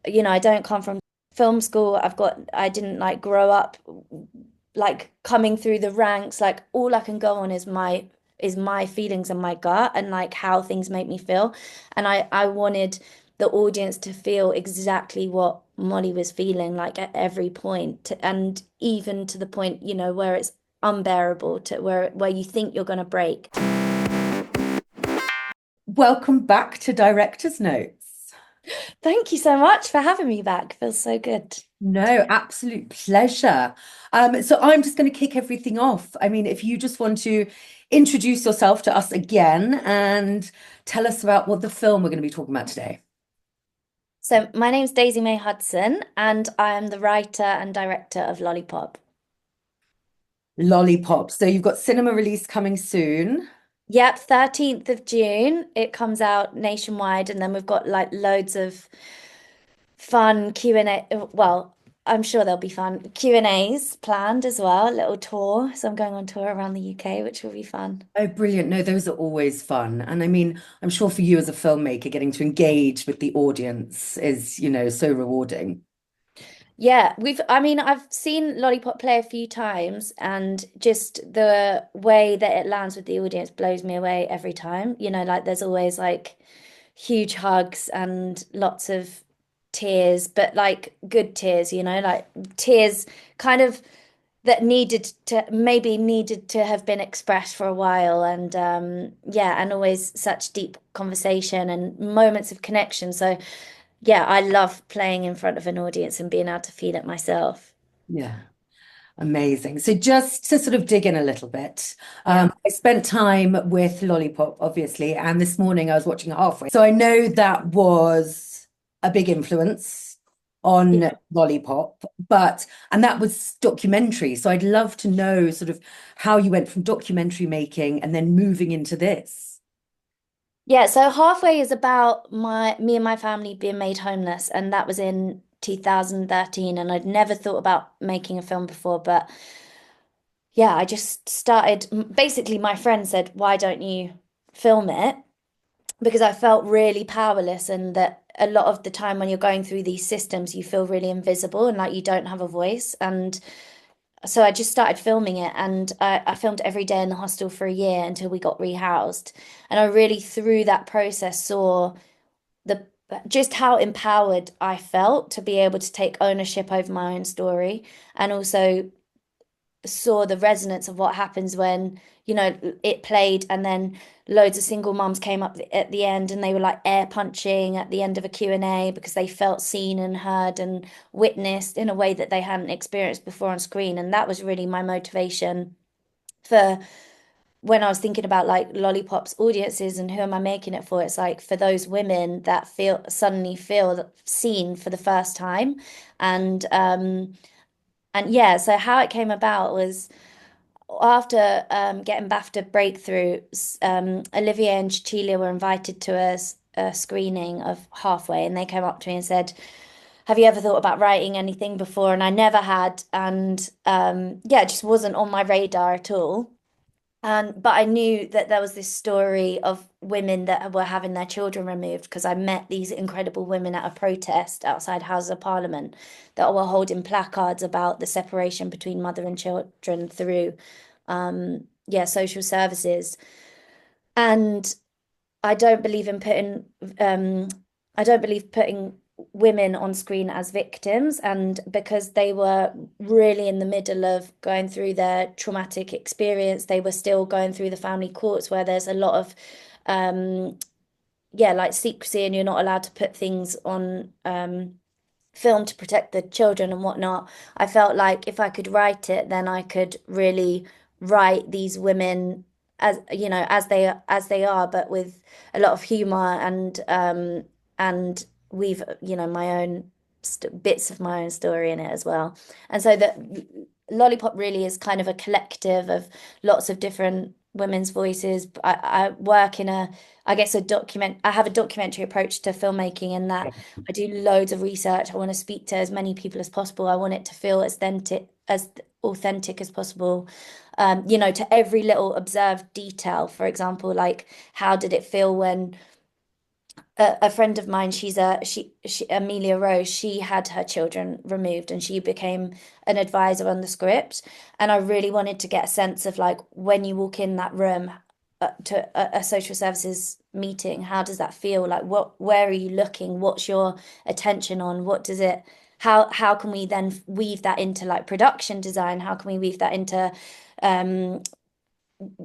I don't come from film school. I didn't like grow up like coming through the ranks. Like all I can go on is my feelings and my gut and like how things make me feel. And I wanted the audience to feel exactly what Molly was feeling like at every point, and even to the point, where it's unbearable, to where you think you're going to break. Welcome back to Director's Notes. Thank you so much for having me back. Feels so good. No, absolute pleasure. So I'm just going to kick everything off. I mean, if you just want to introduce yourself to us again and tell us about what the film we're going to be talking about today. So, my name's Daisy-May Hudson, and I am the writer and director of Lollipop. Lollipop. So you've got cinema release coming soon. Yep, 13th of June, it comes out nationwide, and then we've got like loads of fun Q&A. Well, I'm sure there'll be fun Q&As planned as well, a little tour. So, I'm going on tour around the UK, which will be fun. Oh, brilliant. No, those are always fun. And I mean, I'm sure for you as a filmmaker, getting to engage with the audience is, so rewarding. Yeah, I mean, I've seen Lollipop play a few times, and just the way that it lands with the audience blows me away every time. Like there's always like huge hugs and lots of tears, but like good tears, like tears kind of that needed to have been expressed for a while. And yeah, and always such deep conversation and moments of connection. So yeah, I love playing in front of an audience and being able to feel it myself. Yeah. Amazing. So just to sort of dig in a little bit, Yeah. I spent time with Lollipop, obviously, and this morning I was watching it halfway. So I know that was a big influence on Yeah. Lollipop, and that was documentary. So I'd love to know sort of how you went from documentary making and then moving into this. Yeah, so halfway is about my me and my family being made homeless, and that was in 2013, and I'd never thought about making a film before, but yeah, I just started. Basically, my friend said, "Why don't you film it?" Because I felt really powerless, and that a lot of the time when you're going through these systems, you feel really invisible and like you don't have a voice. And so I just started filming it, and I filmed every day in the hostel for a year until we got rehoused. And I really, through that process, saw the just how empowered I felt to be able to take ownership over my own story, and also saw the resonance of what happens when, it played, and then loads of single mums came up at the end, and they were like air punching at the end of a Q&A because they felt seen and heard and witnessed in a way that they hadn't experienced before on screen. And that was really my motivation for when I was thinking about like Lollipop's audiences and who am I making it for. It's like for those women that suddenly feel seen for the first time. And yeah, so how it came about was after getting BAFTA breakthrough, Olivier and Cecilia were invited to a screening of Halfway, and they came up to me and said, "Have you ever thought about writing anything before?" And I never had, and yeah, it just wasn't on my radar at all. And but I knew that there was this story of women that were having their children removed, because I met these incredible women at a protest outside Houses of Parliament that were holding placards about the separation between mother and children through yeah, social services. And I don't believe in putting um I don't believe putting women on screen as victims, and because they were really in the middle of going through their traumatic experience, they were still going through the family courts where there's a lot of yeah, like secrecy, and you're not allowed to put things on film to protect the children and whatnot. I felt like if I could write it, then I could really write these women as as they are, but with a lot of humor, and we've my own bits of my own story in it as well. And so that Lollipop really is kind of a collective of lots of different women's voices. I work in I guess I have a documentary approach to filmmaking, in that I do loads of research. I want to speak to as many people as possible. I want it to feel as authentic as possible. To every little observed detail. For example, like how did it feel when a friend of mine, she Amelia Rose, she had her children removed and she became an advisor on the script. And I really wanted to get a sense of like when you walk in that room to a social services meeting, how does that feel? Like where are you looking? What's your attention on? What does it, how can we then weave that into like production design? How can we weave that into um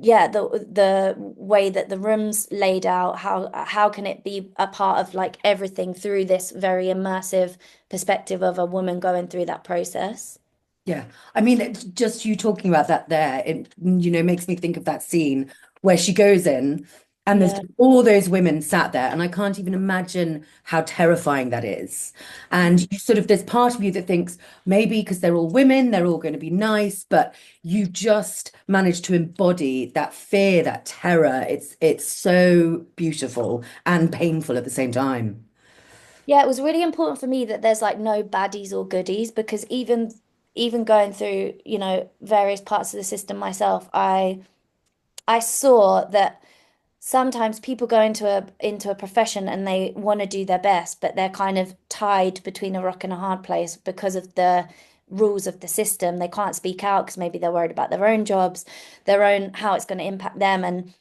yeah, the way that the room's laid out, how can it be a part of like everything through this very immersive perspective of a woman going through that process? Yeah. I mean, just you talking about that there, it, makes me think of that scene where she goes in and there's Yeah. all those women sat there, and I can't even imagine how terrifying that is. And you sort of, there's part of you that thinks maybe because they're all women, they're all going to be nice, but you just manage to embody that fear, that terror. It's so beautiful and painful at the same time. Yeah, it was really important for me that there's like no baddies or goodies because even going through, various parts of the system myself, I saw that sometimes people go into a profession and they want to do their best, but they're kind of tied between a rock and a hard place because of the rules of the system. They can't speak out because maybe they're worried about their own jobs, their own how it's going to impact them. And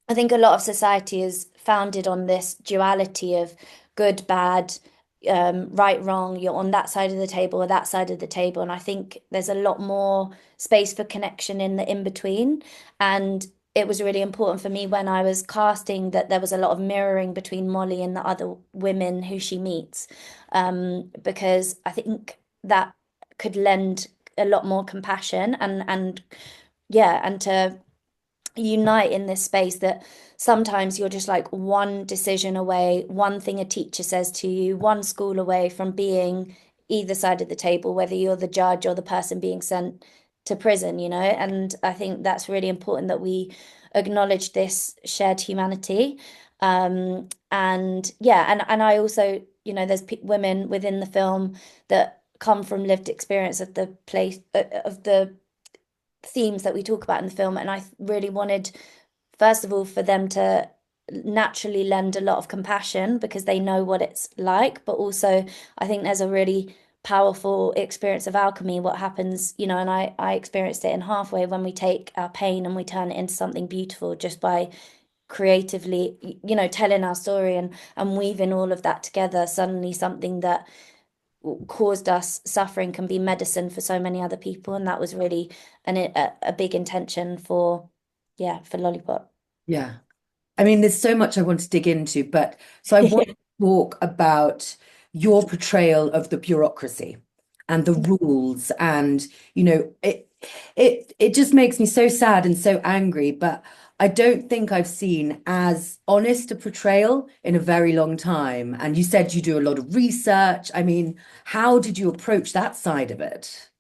I think a lot of society is founded on this duality of good, bad, right, wrong. You're on that side of the table or that side of the table. And I think there's a lot more space for connection in the in between. And it was really important for me when I was casting that there was a lot of mirroring between Molly and the other women who she meets, because I think that could lend a lot more compassion and yeah, and to unite in this space that sometimes you're just like one decision away, one thing a teacher says to you, one school away from being either side of the table, whether you're the judge or the person being sent to prison, And I think that's really important that we acknowledge this shared humanity. And yeah, and I also, there's women within the film that come from lived experience of the place of the themes that we talk about in the film. And I really wanted, first of all, for them to naturally lend a lot of compassion because they know what it's like. But also, I think there's a really powerful experience of alchemy, what happens, and I experienced it in Halfway when we take our pain and we turn it into something beautiful just by creatively, telling our story and weaving all of that together. Suddenly, something that caused us suffering can be medicine for so many other people, and that was really a big intention for yeah for Lollipop. Yeah. I mean, there's so much I want to dig into, but so I want to talk about your portrayal of the bureaucracy and the rules, and it just makes me so sad and so angry, but I don't think I've seen as honest a portrayal in a very long time. And you said you do a lot of research. I mean, how did you approach that side of it?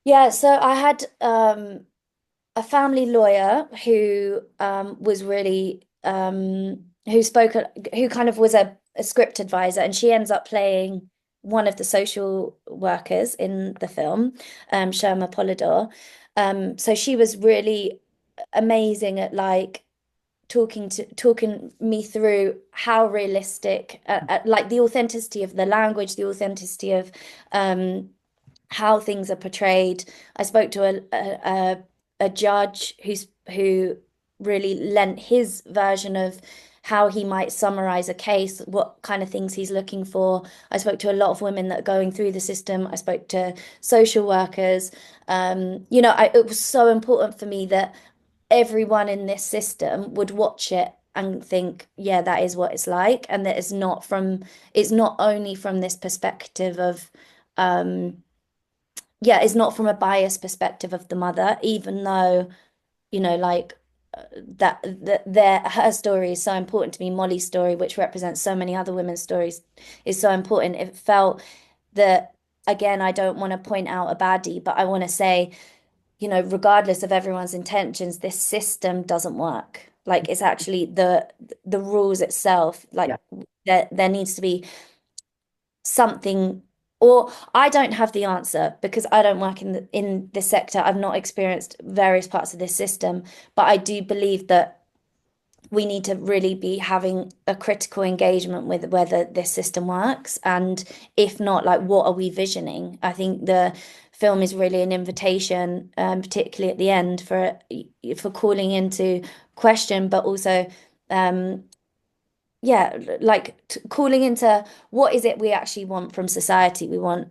Yeah, so I had a family lawyer who was really who spoke who kind of was a script advisor, and she ends up playing one of the social workers in the film, Sherma Polidor. So she was really amazing at like talking me through how realistic, like the authenticity of the language, the authenticity of how things are portrayed. I spoke to a judge who really lent his version of how he might summarize a case, what kind of things he's looking for. I spoke to a lot of women that are going through the system. I spoke to social workers. It was so important for me that everyone in this system would watch it and think, yeah, that is what it's like, and that it's not only from this perspective of um yeah, it's not from a biased perspective of the mother, even though, like that her story is so important to me. Molly's story, which represents so many other women's stories, is so important. It felt that again, I don't want to point out a baddie, but I want to say, regardless of everyone's intentions, this system doesn't work. Like it's actually the rules itself, like Yeah, there needs to be something, or I don't have the answer because I don't work in this sector. I've not experienced various parts of this system, but I do believe that we need to really be having a critical engagement with whether this system works. And if not, like, what are we visioning? I think the film is really an invitation, particularly at the end, for calling into question, but also, um, yeah, like calling into what is it we actually want from society. We want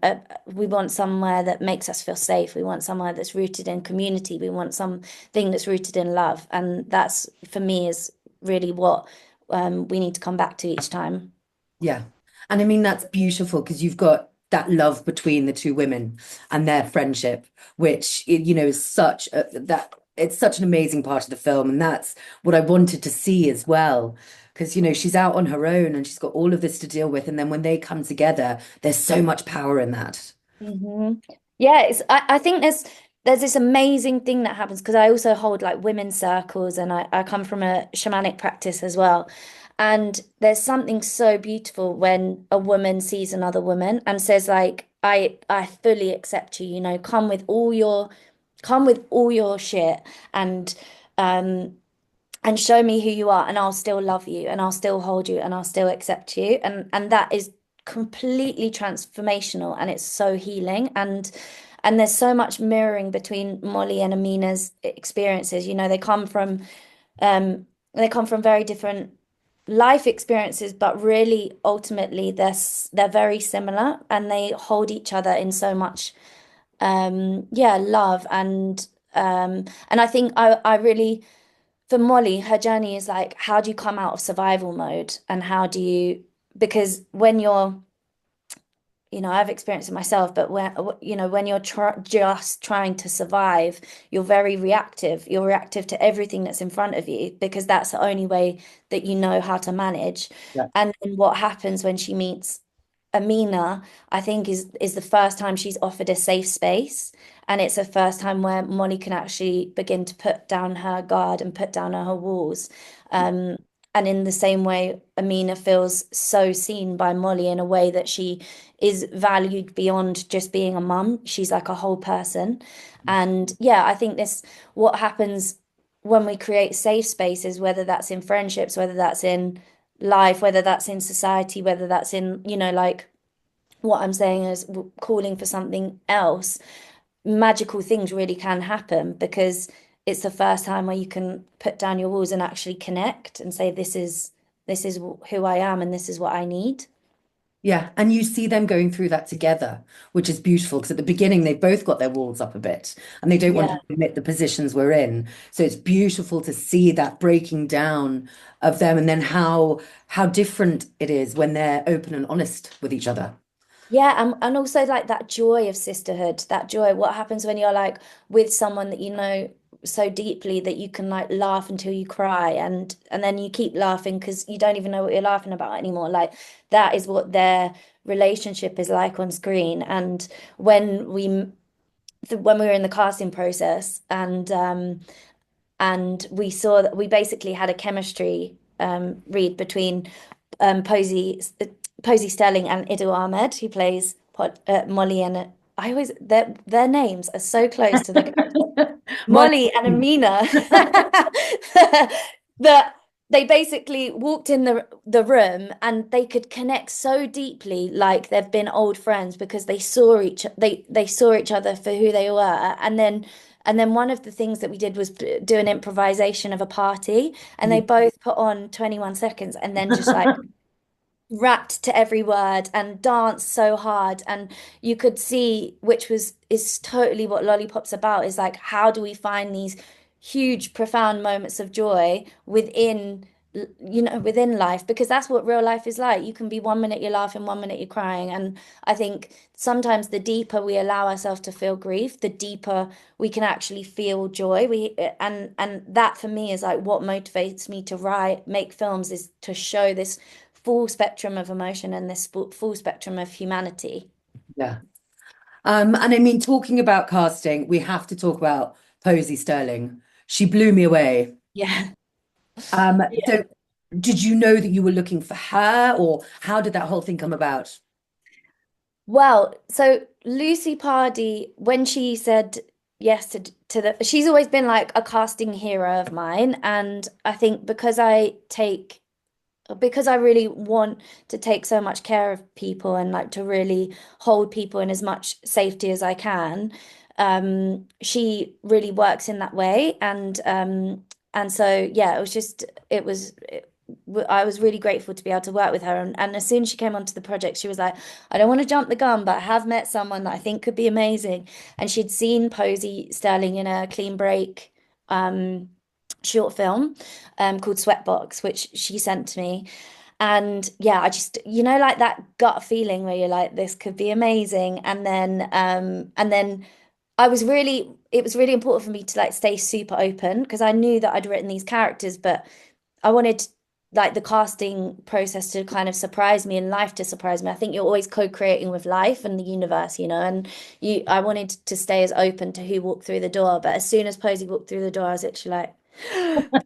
somewhere that makes us feel safe. We want somewhere that's rooted in community. We want something that's rooted in love, and that's for me is really what we need to come back to each time. Yeah. And I mean, that's beautiful because you've got that love between the two women and their friendship, which, is that it's such an amazing part of the film. And that's what I wanted to see as well. Because, she's out on her own and she's got all of this to deal with. And then when they come together, there's so much power in that. Hmm. Yeah, I think there's this amazing thing that happens because I also hold like women's circles and I come from a shamanic practice as well. And there's something so beautiful when a woman sees another woman and says like, I fully accept you, come with all your shit and um and show me who you are and I'll still love you and I'll still hold you and I'll still accept you, and that is completely transformational and it's so healing, and there's so much mirroring between Molly and Amina's experiences. Um they come from very different life experiences, but really ultimately they're very similar and they hold each other in so much yeah, love, and I think I really, for Molly, her journey is like, how do you come out of survival mode? And how do you, because when you're, I've experienced it myself, but when you're just trying to survive, you're very reactive. You're reactive to everything that's in front of you because that's the only way that you know how to manage. Yeah. And then what happens when she meets Amina, I think is the first time she's offered a safe space. And it's the first time where Molly can actually begin to put down her guard and put down her walls. Um, and in the same way, Amina feels so seen by Molly in a way that she is valued beyond just being a mum. She's like a whole person. And yeah, I think this what happens when we create safe spaces, whether that's in friendships, whether that's in life, whether that's in society, whether that's in, like what I'm saying is calling for something else, magical things really can happen because it's the first time where you can put down your walls and actually connect and say, this is who I am and this is what I need. Yeah, and you see them going through that together, which is beautiful because at the beginning they've both got their walls up a bit and they don't want Yeah. to admit the positions we're in. So it's beautiful to see that breaking down of them and then how different it is when they're open and honest with each other. Yeah, and also like that joy of sisterhood, that joy, what happens when you're like with someone that you know so deeply that you can like laugh until you cry and then you keep laughing because you don't even know what you're laughing about anymore. Like that is what their relationship is like on screen. And when when we were in the casting process and we saw that we basically had a chemistry read between Posy Sterling and Ido Ahmed, who plays Molly and I always their names are so close to the characters. Molly. Molly and Amina that they basically walked in the room and they could connect so deeply like they've been old friends because they saw each other for who they were, and then one of the things that we did was do an improvisation of a party and they both put on 21 seconds and then just like rapped to every word and danced so hard, and you could see, which is totally what Lollipop's about, is like how do we find these huge profound moments of joy within life, because that's what real life is like. You can be 1 minute you're laughing, 1 minute you're crying, and I think sometimes the deeper we allow ourselves to feel grief, the deeper we can actually feel joy. And that for me is like what motivates me to write, make films, is to show this full spectrum of emotion and this full spectrum of humanity. Yeah. And I mean, talking about casting, we have to talk about Posy Sterling. She blew me away. Yeah. So did you know that you were looking for her, or how did that whole thing come about? Well, so Lucy Pardy, when she said yes to the she's always been like a casting hero of mine, and I think because I really want to take so much care of people and like to really hold people in as much safety as I can, she really works in that way. And so yeah, it was I was really grateful to be able to work with her. And as soon as she came onto the project, she was like, I don't want to jump the gun, but I have met someone that I think could be amazing. And she'd seen Posy Sterling in a Clean Break um, short film called Sweatbox, which she sent to me. And yeah, I just, like that gut feeling where you're like, this could be amazing. And then it was really important for me to like stay super open because I knew that I'd written these characters, but I wanted like the casting process to kind of surprise me and life to surprise me. I think you're always co-creating with life and the universe, and I wanted to stay as open to who walked through the door. But as soon as Posey walked through the door, I was actually like,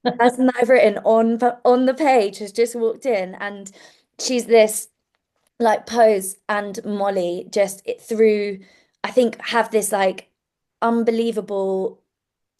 the person that I've written on the page has just walked in, and she's this like Pose and Molly just through, I think, have this like unbelievable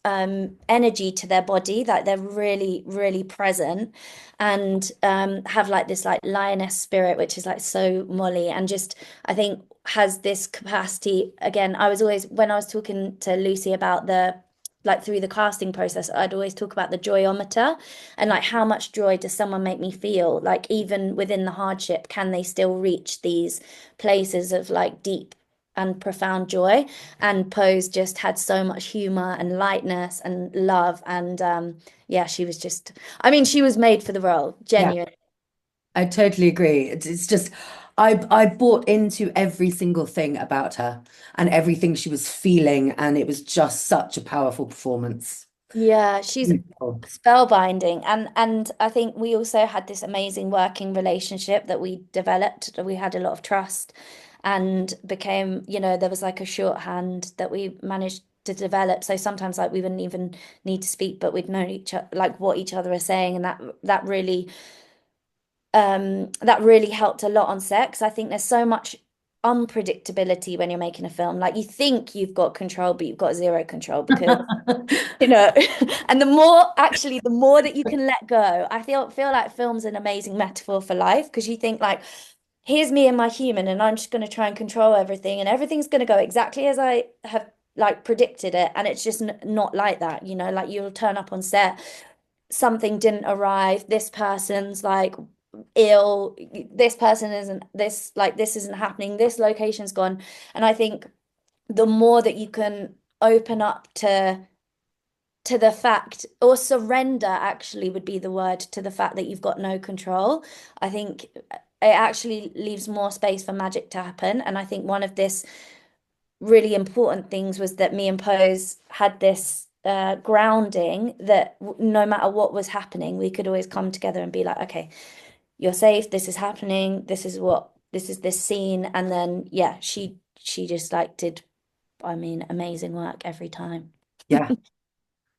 energy to their body, like they're really really present, and have like this like lioness spirit which is like so Molly, and just I think has this capacity. Again, I was always, when I was talking to Lucy about the like through the casting process, I'd always talk about the joyometer and like how much joy does someone make me feel, like even within the hardship can they still reach these places of like deep and profound joy. And Pose just had so much humor and lightness and love. And yeah, she was just, I mean, she was made for the role, Yeah, genuinely. I totally agree. It's just I bought into every single thing about her and everything she was feeling, and it was just such a powerful performance. Yeah, she's Beautiful. spellbinding. And I think we also had this amazing working relationship that we developed. We had a lot of trust and became, there was like a shorthand that we managed to develop. So sometimes like we wouldn't even need to speak, but we'd know each other, like what each other are saying, and that really helped a lot on set because I think there's so much unpredictability when you're making a film. Like you think you've got control, but you've got zero control because you know, and the more that you can let go, I feel like film's an amazing metaphor for life because you think like, here's me and my human, and I'm just going to try and control everything, and everything's going to go exactly as I have like predicted it, and it's just n not like that, like you'll turn up on set, something didn't arrive, this person's like ill, this person isn't this like this isn't happening, this location's gone, and I think the more that you can open up to the fact, or surrender actually would be the word, to the fact that you've got no control. I think it actually leaves more space for magic to happen. And I think one of this really important things was that me and Pose had this grounding that no matter what was happening, we could always come together and be like, okay, you're safe, this is happening, this is this scene. And then yeah, she just like did, I mean, amazing work every time. Yeah.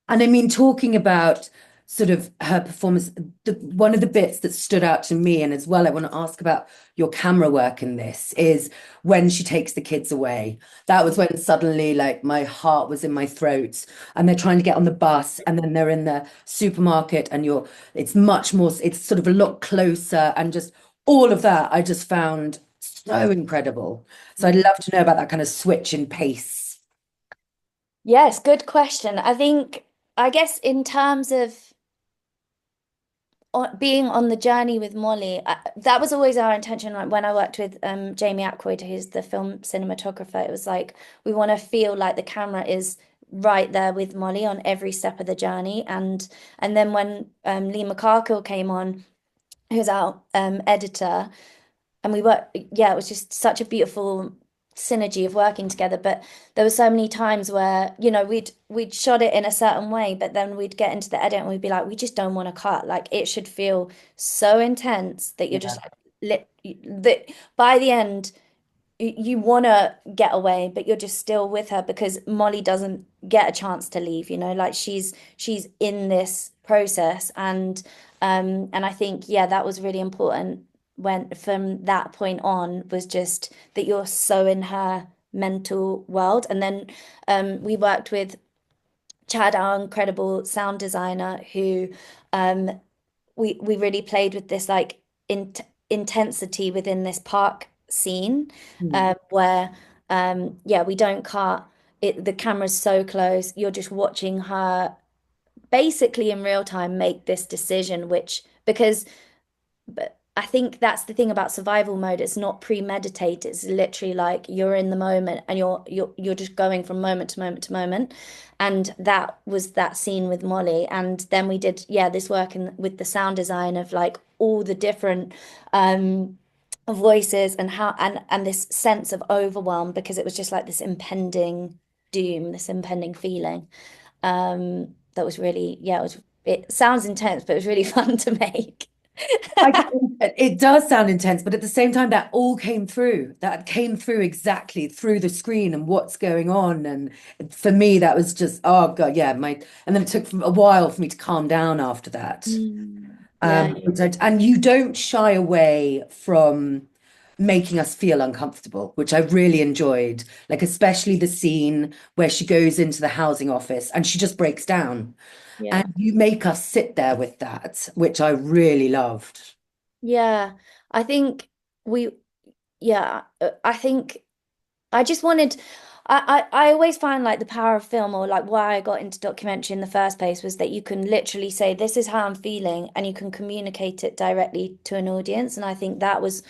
And I mean, talking about sort of her performance, one of the bits that stood out to me, and as well, I want to ask about your camera work in this, is when she takes the kids away. That was when suddenly, like, my heart was in my throat, and they're trying to get on the bus, and then they're in the supermarket, and it's much more, it's sort of a lot closer, and just all of that I just found so incredible. So I'd love to know about that kind of switch in pace. Yes, good question. I guess in terms of being on the journey with Molly, that was always our intention. Like when I worked with Jamie Ackroyd, who's the film cinematographer, it was like we want to feel like the camera is right there with Molly on every step of the journey. And then when Lee McCarkill came on, who's our editor, and we were, yeah, it was just such a beautiful synergy of working together. But there were so many times where, we'd shot it in a certain way, but then we'd get into the edit and we'd be like, we just don't want to cut. Like it should feel so intense that you're Yeah. just like that by the end you want to get away, but you're just still with her because Molly doesn't get a chance to leave, like she's in this process. And I think, yeah, that was really important when from that point on was just that you're so in her mental world. And then we worked with Chad, our incredible sound designer, who um, we really played with this like intensity within this park scene, Mm. where yeah, we don't cut it. The camera's so close. You're just watching her basically in real time make this decision, which because but I think that's the thing about survival mode. It's not premeditated. It's literally like you're in the moment and you're just going from moment to moment to moment. And that was that scene with Molly. And then we did, yeah, this work with the sound design of like all the different voices and how and this sense of overwhelm because it was just like this impending doom, this impending feeling. That was really, yeah, it sounds intense, but it was really fun to make. It does sound intense, but at the same time, that all came through. That came through exactly through the screen and what's going on. And for me, that was just, oh God, yeah, my. And then it took a while for me to calm down after that. Yeah, And you don't shy away from making us feel uncomfortable, which I really enjoyed. Like especially the scene where she goes into the housing office and she just breaks down, and yeah, you make us sit there with that, which I really loved. yeah. I think we, yeah, I think I just wanted, I always find like the power of film or like why I got into documentary in the first place was that you can literally say, this is how I'm feeling, and you can communicate it directly to an audience. And I think that was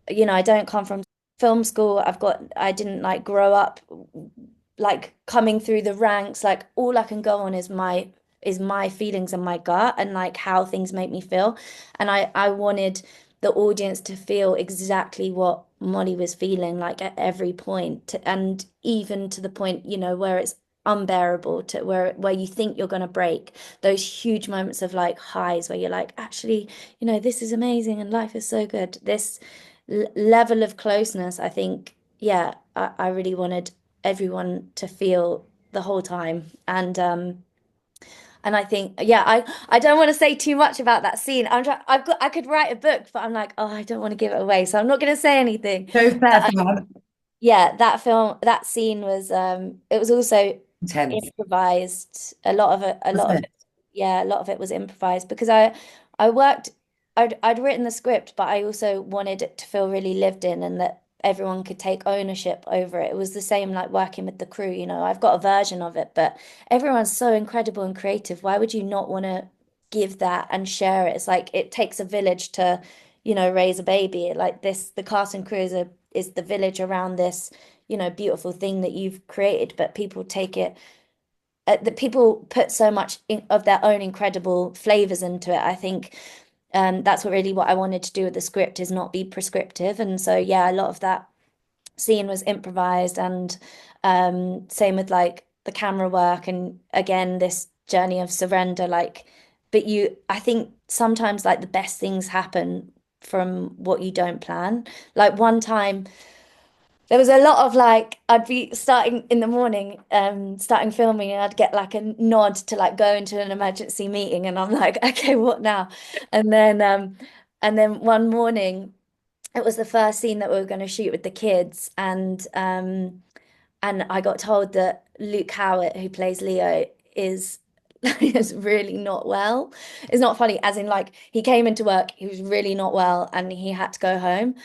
I don't come from film school. I didn't like grow up like coming through the ranks. Like all I can go on is my feelings and my gut and like how things make me feel. And I wanted the audience to feel exactly what Molly was feeling like at every point, and even to the point, where it's unbearable to where you think you're going to break those huge moments of like highs where you're like actually this is amazing and life is so good. This level of closeness, I think, yeah, I really wanted everyone to feel the whole time. And I think, yeah, I don't want to say too much about that scene. I could write a book, but I'm like, oh, I don't want to give it away, so I'm not going to say anything. No fair, But fair. yeah, that scene was it was also Intense, improvised. A lot of it, wasn't yeah, a lot of it was improvised because I worked I'd written the script, but I also wanted it to feel really lived in and that everyone could take ownership over it. It was the same like working with the crew, I've got a version of it, but everyone's so incredible and creative. Why would you not want to give that and share it? It's like it takes a village to, raise a baby. Like this, the cast and crew is the village around this, beautiful thing that you've created, but people take it that people put so much of their own incredible flavors into it. I think that's what I wanted to do with the script is not be prescriptive. And so, yeah, a lot of that scene was improvised and same with like the camera work and again, this journey of surrender, like, but I think sometimes like the best things happen from what you don't plan. Like one time, there was a lot of like I'd be starting in the morning, starting filming, and I'd get like a nod to like go into an emergency meeting, and I'm like, okay, what now? And then one morning, it was the first scene that we were going to shoot with the kids, and I got told that Luke Howard, who plays Leo, is is really not well. It's not funny, as in like he came into work, he was really not well, and he had to go home.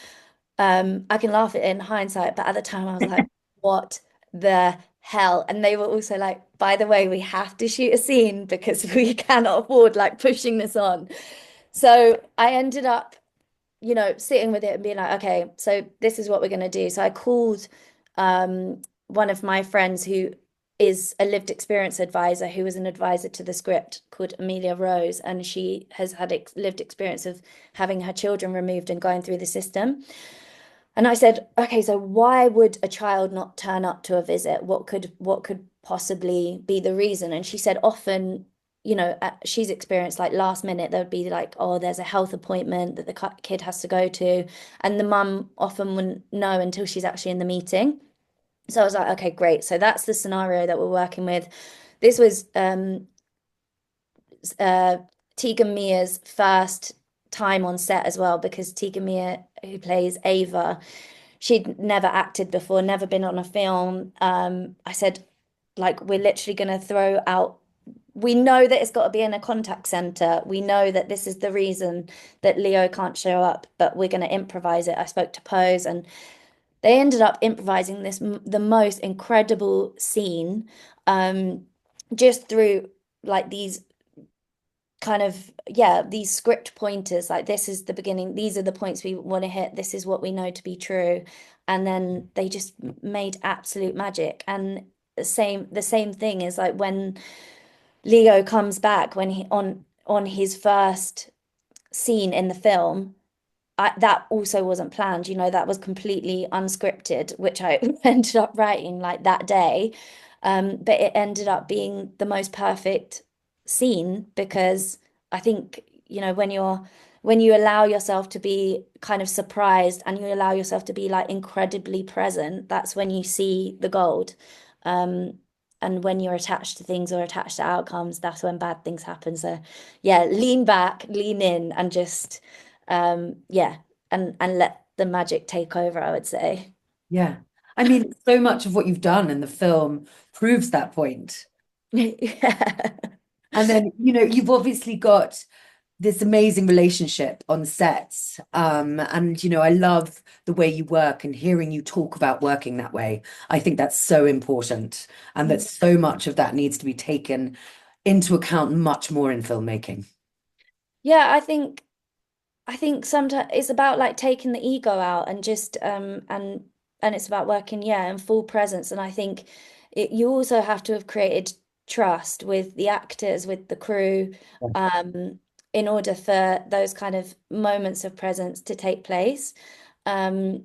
I can laugh at it in hindsight, but at the time I was like, what the hell? And they were also like, by the way, we have to shoot a scene because we cannot afford like pushing this on. So I ended up, sitting with it and being like, okay, so this is what we're going to do. So I called one of my friends who is a lived experience advisor, who was an advisor to the script called Amelia Rose, and she has had lived experience of having her children removed and going through the system. And I said, okay, so why would a child not turn up to a visit? What could possibly be the reason? And she said often, she's experienced like last minute, there would be like, oh, there's a health appointment that the kid has to go to. And the mum often wouldn't know until she's actually in the meeting. So I was like, okay, great. So that's the scenario that we're working with. This was uh, Tegan Mia's first time on set as well, because Tegan Mia, who plays Ava, she'd never acted before, never been on a film. I said, like, we're literally going to throw out. We know that it's got to be in a contact center. We know that this is the reason that Leo can't show up, but we're going to improvise it. I spoke to Pose, and they ended up improvising the most incredible scene, um, just through like these kind of, yeah, these script pointers, like this is the beginning, these are the points we want to hit, this is what we know to be true. And then they just made absolute magic. And the same thing is like when Leo comes back, when he on his first scene in the film, that also wasn't planned, that was completely unscripted, which I ended up writing like that day. But it ended up being the most perfect scene because I think, when you allow yourself to be kind of surprised and you allow yourself to be like incredibly present, that's when you see the gold. Um, and when you're attached to things or attached to outcomes, that's when bad things happen. So yeah, lean back, lean in, and just yeah, and let the magic take over, I would say. Yeah. I mean, so much of what you've done in the film proves that point. Yeah. And then, you've obviously got this amazing relationship on sets. And, I love the way you work and hearing you talk about working that way. I think that's so important. And that so much of that needs to be taken into account much more in filmmaking. Yeah, I think sometimes it's about like taking the ego out and just and it's about working, yeah, in full presence. And I think you also have to have created trust with the actors, with the crew, um, in order for those kind of moments of presence to take place. Um,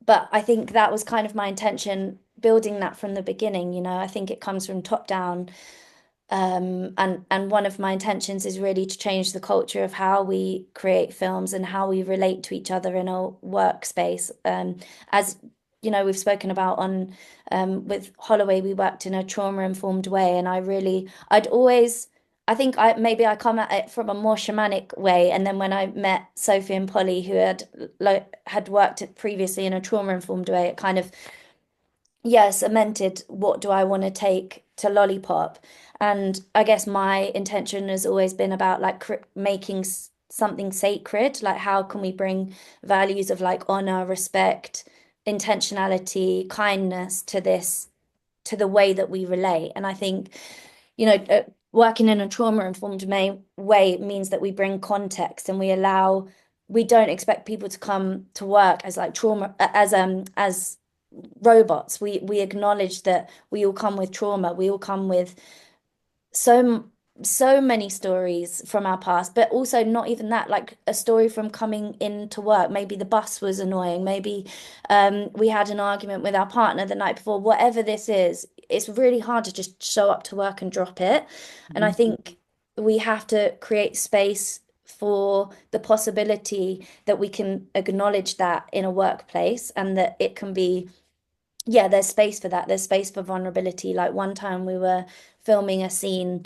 but I think that was kind of my intention building that from the beginning, I think it comes from top down. And one of my intentions is really to change the culture of how we create films and how we relate to each other in a workspace. As we've spoken about on with Holloway, we worked in a trauma-informed way, and I'd always, I think maybe I come at it from a more shamanic way. And then when I met Sophie and Polly, who had worked previously in a trauma-informed way, it kind of, yeah, cemented what do I want to take to Lollipop. And I guess my intention has always been about like making something sacred. Like, how can we bring values of like honor, respect, intentionality, kindness to this, to the way that we relate? And I think, working in a trauma-informed way means that we bring context and we don't expect people to come to work as like trauma, as robots. We acknowledge that we all come with trauma. We all come with so so many stories from our past, but also not even that, like a story from coming into work. Maybe the bus was annoying. Maybe we had an argument with our partner the night before. Whatever this is, it's really hard to just show up to work and drop it. And I Mhm. think we have to create space for the possibility that we can acknowledge that in a workplace and that it can be, yeah, there's space for that. There's space for vulnerability. Like one time we were filming a scene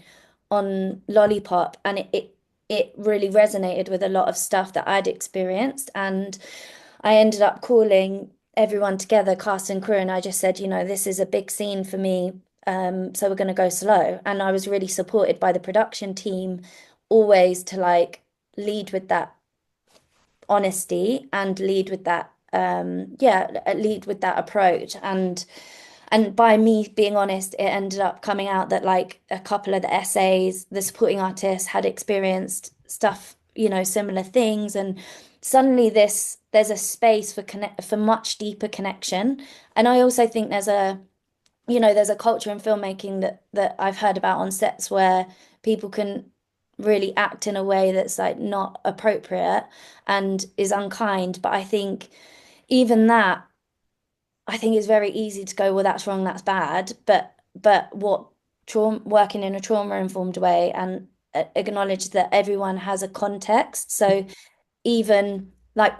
on Lollipop, and it really resonated with a lot of stuff that I'd experienced. And I ended up calling everyone together, cast and crew, and I just said, this is a big scene for me. So we're going to go slow. And I was really supported by the production team always to like lead with that honesty and lead with that lead with that approach. And by me being honest, it ended up coming out that like a couple of the essays, the supporting artists had experienced stuff, similar things. And suddenly there's a space for much deeper connection. And I also think there's a culture in filmmaking that I've heard about on sets where people can really act in a way that's like not appropriate and is unkind. But I think even that, I think it's very easy to go, well, that's wrong, that's bad. But what trauma working in a trauma-informed way and acknowledge that everyone has a context. So even like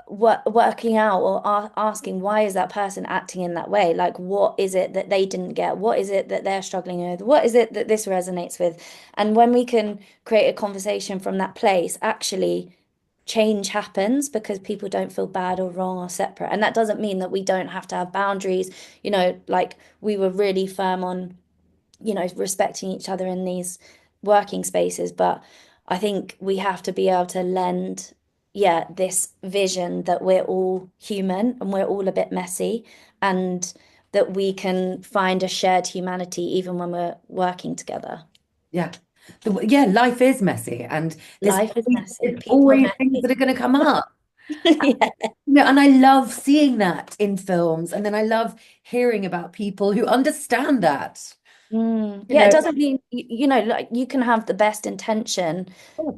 working out or asking why is that person acting in that way? Like, what is it that they didn't get? What is it that they're struggling with? What is it that this resonates with? And when we can create a conversation from that place, actually, change happens because people don't feel bad or wrong or separate. And that doesn't mean that we don't have to have boundaries. Like we were really firm on, respecting each other in these working spaces. But I think we have to be able to lend, yeah, this vision that we're all human and we're all a bit messy, and that we can find a shared humanity even when we're working together. Yeah. Yeah, life is messy and Life is messy. there's People are always things messy. that are going to come up. Yeah. Yeah, and I love seeing that in films. And then I love hearing about people who understand that. You Yeah, it know, doesn't mean like you can have the best intention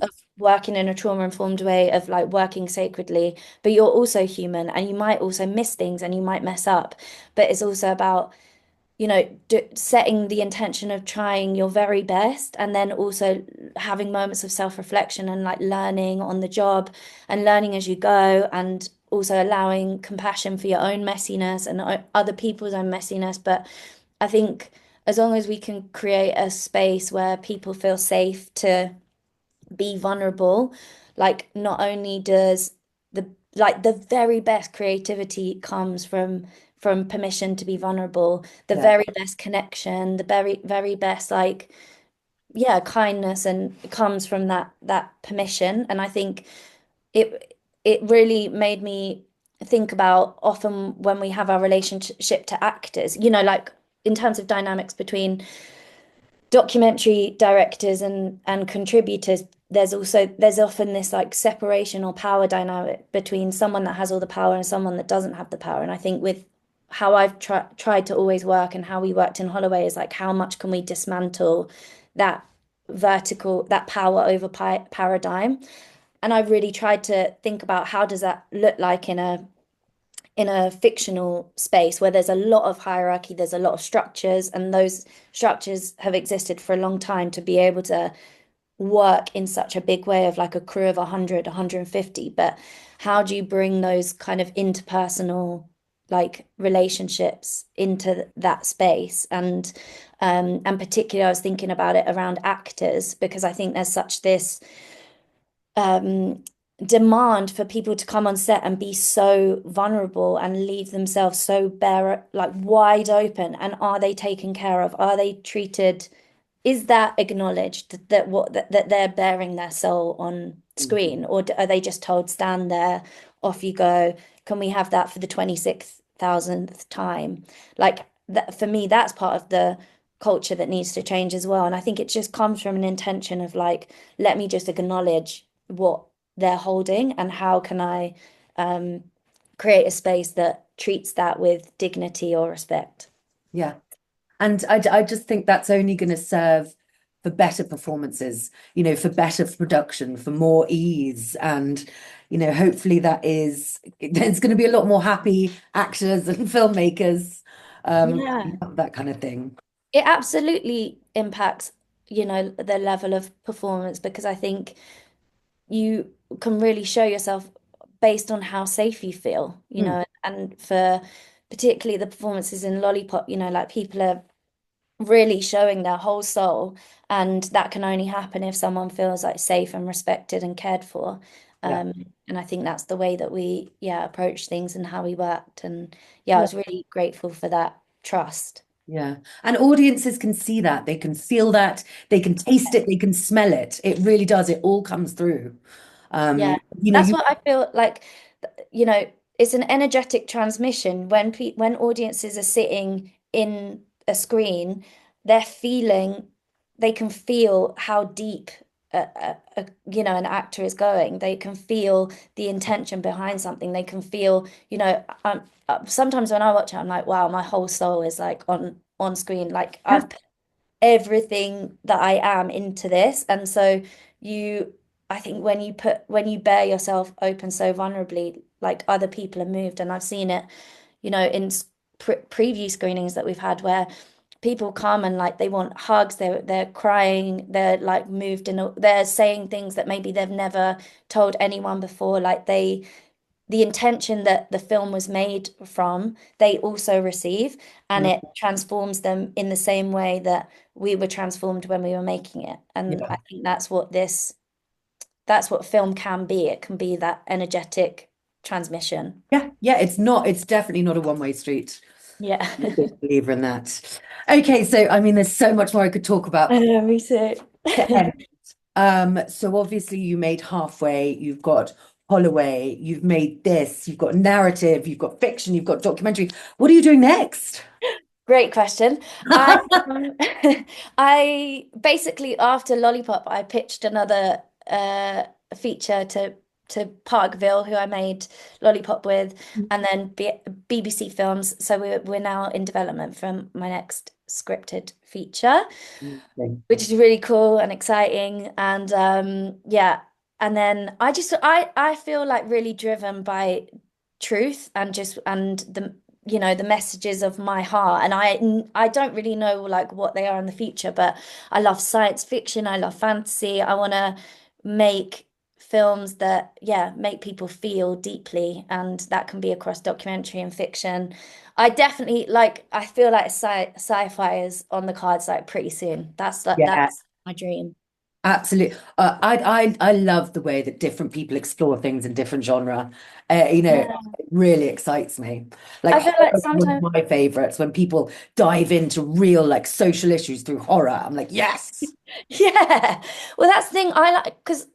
of working in a trauma-informed way of like working sacredly, but you're also human and you might also miss things and you might mess up. But it's also about, setting the intention of trying your very best and then also having moments of self-reflection and like learning on the job and learning as you go, and also allowing compassion for your own messiness and other people's own messiness. But I think as long as we can create a space where people feel safe to be vulnerable, like not only does the the very best creativity comes from permission to be vulnerable, the yeah, very best connection, the very best like yeah, kindness and comes from that permission. And I think it really made me think about often when we have our relationship to actors, like in terms of dynamics between documentary directors and contributors, there's often this like separation or power dynamic between someone that has all the power and someone that doesn't have the power. And I think with how I've tried to always work and how we worked in Holloway is like how much can we dismantle that that power over paradigm. And I really tried to think about how does that look like in a fictional space where there's a lot of hierarchy, there's a lot of structures, and those structures have existed for a long time to be able to work in such a big way of like a crew of 100, 150. But how do you bring those kind of interpersonal like relationships into that space? And particularly I was thinking about it around actors because I think there's such this um, demand for people to come on set and be so vulnerable and leave themselves so bare, like wide open. And are they taken care of? Are they treated? Is that acknowledged that that they're bearing their soul on screen, or are they just told stand there, off you go? Can we have that for the 26,000th time? Like that for me, that's part of the culture that needs to change as well. And I think it just comes from an intention of like, let me just acknowledge what they're holding and how can I um, create a space that treats that with dignity or respect. yeah. And I just think that's only going to serve for better performances, for better production, for more ease. And, hopefully there's going to be a lot more happy actors and filmmakers, Yeah. that kind of thing. It absolutely impacts, the level of performance because I think you can really show yourself based on how safe you feel, Mm, and for particularly the performances in Lollipop, like people are really showing their whole soul, and that can only happen if someone feels like safe and respected and cared for. yeah. Um, and I think that's the way that we, yeah, approach things and how we worked. And yeah, I Yeah. was really grateful for that trust. Yeah. And audiences can see that, they can feel that, they can taste it, they can smell it. It really does. It all comes through. Yeah, that's You what I feel like, you know, it's an energetic transmission when when audiences are sitting in a screen, they're feeling, they can feel how deep an actor is going. They can feel the intention behind something. They can feel, sometimes when I watch it, I'm like, wow, my whole soul is like on screen. Like yeah, I've everything that I am into this. And so I think when you bear yourself open so vulnerably, like other people are moved. And I've seen it, in preview screenings that we've had where people come and like they want hugs, they're crying, they're like moved and they're saying things that maybe they've never told anyone before. Like the intention that the film was made from, they also receive, and mm, it transforms them in the same way that we were transformed when we were making it. And yeah, I think that's what this that's what film can be. It can be that energetic transmission. Yeah, yeah, it's definitely not a one-way street. Yeah. I'm a big believer in that. Okay, so I mean, there's so much more I could talk about, I but know, me too. to end. So obviously you made halfway, you've got Holloway, you've made this, you've got narrative, you've got fiction, you've got documentary. What are you doing next? Great question. I I basically after Lollipop, I pitched another feature to Parkville, who I made Lollipop with, and then BBC Films. So we're now in development for my next scripted feature, which is really cool and exciting. And yeah, and then I feel like really driven by truth and just and the the messages of my heart. And I don't really know like what they are in the future, but I love science fiction, I love fantasy. I want to make films that make people feel deeply, and that can be across documentary and fiction. I definitely like I feel like sci-fi is on the cards like pretty soon. Yeah, That's my dream. absolutely. I love the way that different people explore things in different genre. It Yeah. really excites me. Like I feel like horror is one of sometimes my favorites when people dive into real like social issues through horror. I'm like, yes. yeah. Well, that's the thing I like because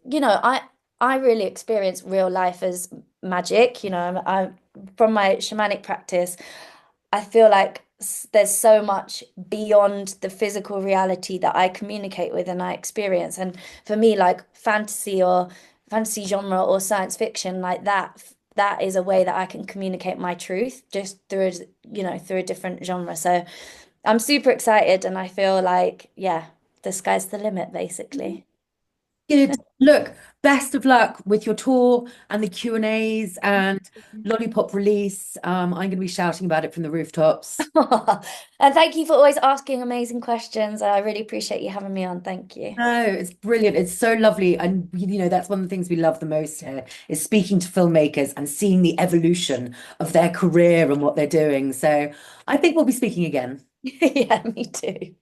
I really experience real life as magic. I from my shamanic practice, I feel like there's so much beyond the physical reality that I communicate with and I experience. And for me, like fantasy genre or science fiction, like that is a way that I can communicate my truth just through a different genre. So I'm super excited and I feel like, yeah, the sky's the limit, basically. Good. Look, best of luck with your tour and the Q&As and Lollipop release. I'm going to be shouting about it from the rooftops. And thank you for always asking amazing questions. I really appreciate you having me on. Thank you. No, it's brilliant. It's so lovely. And, that's one of the things we love the most here is speaking to filmmakers and seeing the evolution of their career and what they're doing. So I think we'll be speaking again. Yeah, me too.